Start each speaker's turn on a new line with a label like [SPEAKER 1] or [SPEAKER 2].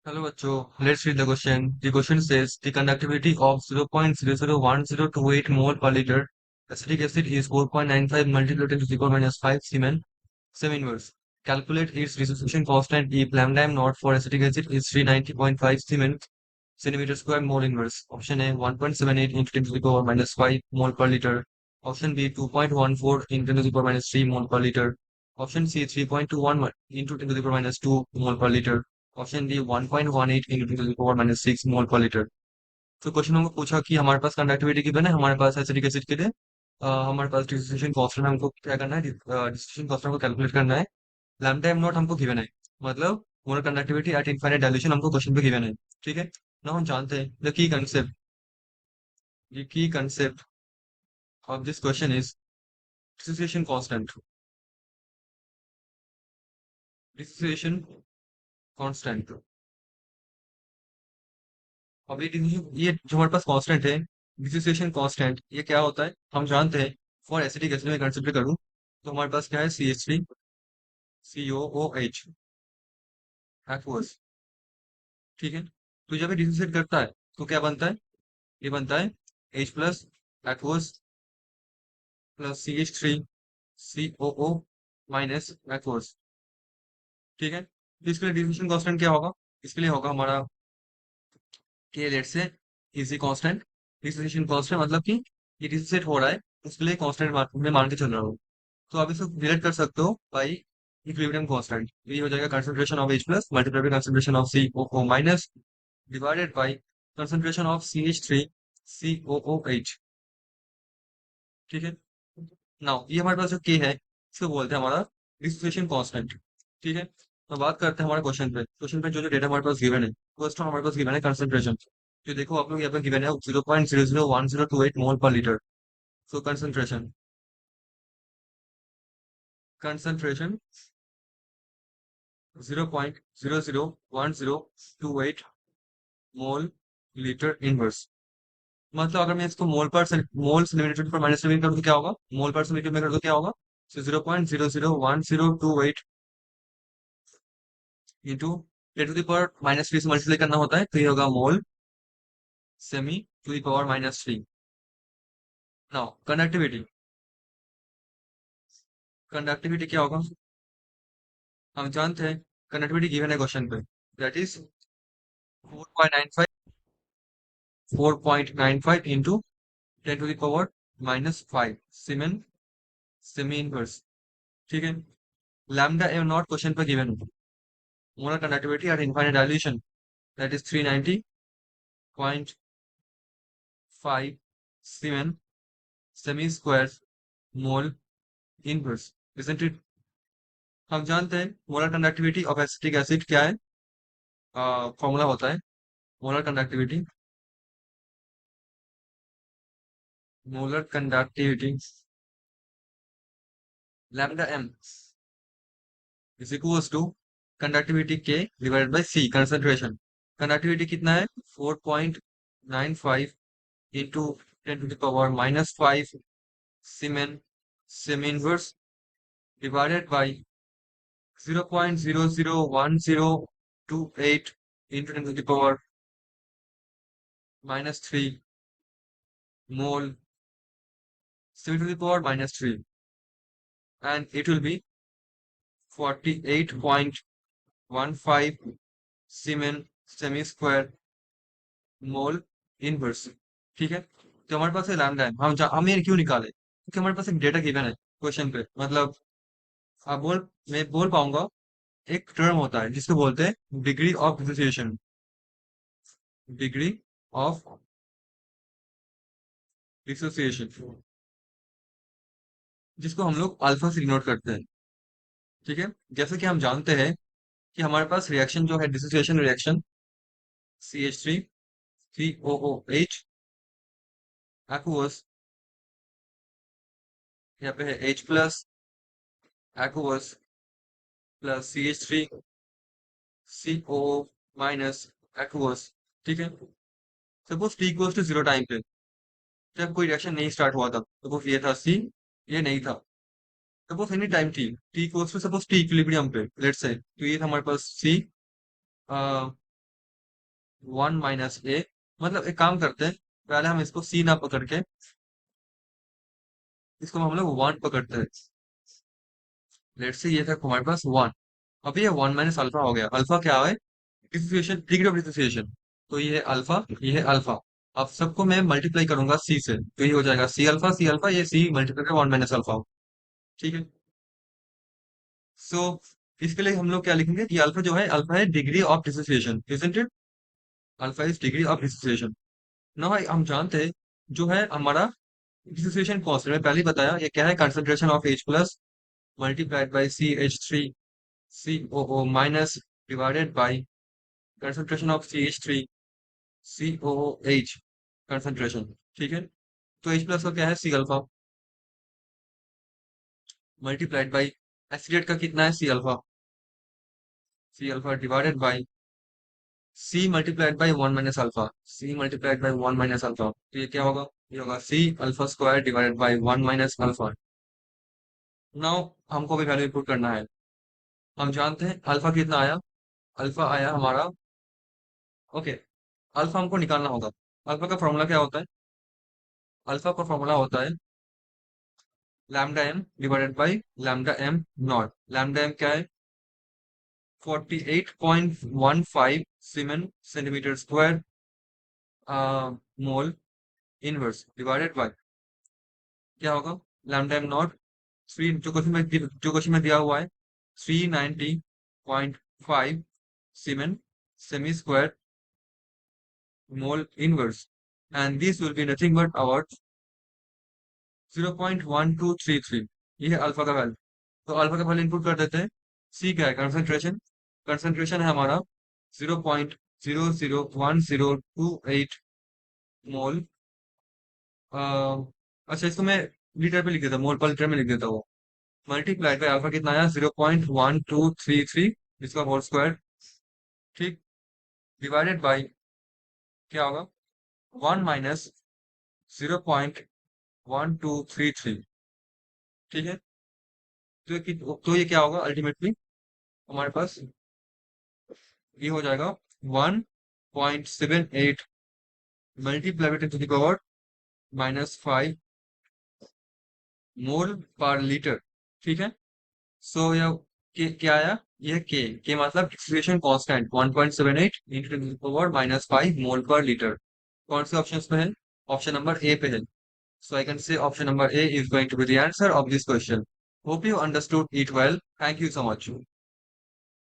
[SPEAKER 1] Hello, Bacho. Let's read the question. The question says the conductivity of 0.001028 mole per liter acetic acid is 4.95 multiplied to the power minus 5 Siemens semi-inverse. Calculate its dissociation constant if lambda m naught for acetic acid is 390.5 Siemens centimeter square mole inverse. Option A 1.78 into 10 to the power minus 5 mole per liter. Option B 2.14 into 10 to the power minus 3 mole per liter. Option C 3.21 into 10 to the power minus 2 mole per liter. Option D 1.18 into ten to the power minus 6 mole per litre. तो question हमको पूछा कि हमारे पास conductivity given है, हमारे पास acetic acid के लिए हमारे पास डिस्ट्रीब्यूशन कांस्टेंट हमको क्या करना है, डिस्ट्रीब्यूशन कांस्टेंट को कैलकुलेट करना है। लैम्डा एम नॉट हमको गिवन है, मतलब molar conductivity at infinite dilution हमको क्वेश्चन पे गिवन है। ठीक है ना, हम जानते हैं the key concept of this question is distribution constant. Distribution constant अब ये जो हमारे पास कांस्टेंट है, डिसोसिएशन कांस्टेंट, ये क्या होता है हम जानते हैं। फॉर एसिटिक एसिड में कंसिडर करूं तो हमारे पास क्या है, CH3COOH एक्वस। ठीक है, तो जब ये डिसोसिएट करता है तो क्या बनता है, ये बनता है H plus aqueous plus CH3COO minus aqueous. ठीक है, तो इसके लिए डिसोसिएशन कांस्टेंट क्या होगा, इसके लिए होगा हमारा के लेट से इजी कांस्टेंट। डिसोसिएशन कांस्टेंट मतलब कि ये डिसोसिएट हो रहा है, उसके लिए कांस्टेंट में मान के चल रहा हूँ। तो आप इसको रिलेट कर सकते हो बाई इक्विलिब्रियम कांस्टेंट। ये हो जाएगा concentration of H plus multiply by concentration of COO minus divided by concentration of CH3COOH। ठीक है, नाउ ये हमारे पास जो K है इसको बोलते हैं हमारा डिसोसिएशन कांस्टेंट। ठीक है, तो बात करते हैं हमारे क्वेश्चन पे जो जो डेटा हमारे पास गिवन है। फर्स्ट हमारे पास गिवन है कंसंट्रेशन। जो देखो आप लोग यहाँ पे गिवन है 0.001028 मोल पर लीटर। सो कंसंट्रेशन 0.001028 मोल लीटर इनवर्स। मतलब अगर मैं इसको मोल सेंटीमीटर पर माइनस सेवन कर दूं तो क्या होगा, मोल पर सेंटीमीटर में कर दो क्या होगा, 0.001028 into 10 to the power minus 3 से मल्टीप्लाई करना होता है, तो ये होगा mole cm to the power minus 3। Now conductivity, conductivity क्या होगा, हम जानते हैं कंडक्टिविटी गिवन है क्वेश्चन पे, that is 4.95 into 10 to the power minus 5 siemens cm inverse. ठीक है, लैम्डा एम नॉट क्वेश्चन पे गिवन है। Molar conductivity at infinite dilution that is 390.5 siemens cm square mole inverse, isn't it. हम जानते हैं molar conductivity of acetic acid क्या है, formula होता है molar conductivity, molar conductivity lambda M is equals to conductivity के divided by C concentration. Conductivity कितना है 4.95 into 10 to the power minus 5 siemens cm inverse divided by 0.001028 into 10 to the power minus 3 mole cm to the power minus 3, and it will be 48.15 semen cm square mole inverse. ठीक है, तो हमारे पास है lambda है, हम ये क्यों निकाले, क्योंकि हमारे पास एक डेटा गिवन है क्वेश्चन पे। मतलब मैं बोल पाऊंगा, एक टर्म होता है जिसको बोलते हैं degree of dissociation, degree of dissociation, जिसको हम लोग अल्फा से डिनोट करते हैं। ठीक है, जैसे कि हम जानते हैं कि हमारे पास रिएक्शन जो है डिसोसिएशन रिएक्शन CH3COOH एक्वस, यहाँ पे है H plus aqueous plus CH3COO minus aqueous. ठीक है, suppose t equals to zero time पे जब कोई रिएक्शन नहीं स्टार्ट हुआ था, सपोज ये था सी, ये नहीं था, suppose any time t equals to suppose t equilibrium पे लेट्स से, तो ये था हमारे पास सी, वन माइनस ए, मतलब एक काम करते हैं, पहले हम इसको सी ना पकड़ के इसको हम लोग वन पकड़ते हैं। लेट्स से ये था हमारे पास वन। अब ये वन माइनस अल्फा हो गया। अल्फा क्या है? Dissociation, degree of dissociation. तो ये है अल्फा, ये है अल्फा। अब सबको मैं मल्टीप्लाई करूंगा सी से, तो ये हो जाएगा सी अल्फा, ये सी मल्टीप्लाई कर वन माइनस अल्फा। ठीक है। सो इसके लिए हम लोग क्या लिखेंगे कि अल्फा जो है, अल्फा है degree of dissociation, isn't it? Alpha is degree of dissociation. ना भाई हम जानते हैं जो है हमारा डिसोसिएशन कांस्टेंट, मैं पहले ही बताया, ये क्या है? Concentration of H plus multiplied by CH3 COO minus divided by concentration of CH3 COOH concentration. ठीक है। तो H प्लस का क्या है? C alpha multiplied by acetate का कितना है? C alpha divided by c multiplied by one minus alpha, c multiplied by one minus alpha. तो ये क्या होगा? ये होगा c alpha square divided by one minus alpha. Now हमको भी वैल्यू इनपुट करना है। हम जानते हैं अल्फा कितना आया। अल्फा आया हमारा, ओके, अल्फा हमको निकालना होगा। अल्फा का फॉर्मूला क्या होता है? अल्फा का फॉर्मूला होता है lambda M divided by lambda M naught. Lambda M क्या है? 48.15 siemens centimetre square mole inverse divided by क्या होगा? लैम्डा एम नॉट थ्री, जो क्वेश्चन में दिया हुआ है, 390.5 siemens cm square mole inverse, and this will be nothing but about 0.1233। ये है अल्फा का वैल्यू। तो अल्फा का वैल्यू इनपुट कर देते हैं। सी क्या है? कंसंट्रेशन। कंसंट्रेशन है हमारा 0.001028 मोल। अच्छा, इसको मैं लीटर पे लिख देता हूँ, मोल पर लीटर में लिख देता हूँ। मल्टीप्लाइड बाई अल्फा कितना आया? 0.1233, इसका होल स्क्वायर। ठीक। डिवाइडेड बाई क्या होगा? One minus 0.1233। ठीक है। तो ये क्या होगा अल्टीमेटली? हमारे पास ये हो जाएगा 1.78 multiply two the power -5 mole per litre. ठीक है। सो यह क्या आया? यह के मतलब distribution constant 1.78 into ten to the power -5 mole per litre. कौन से ऑप्शन पे है? ऑप्शन नंबर ए पे है। So I can say option number A is going to be the answer of this question. Hope you understood it well. Thank you so much.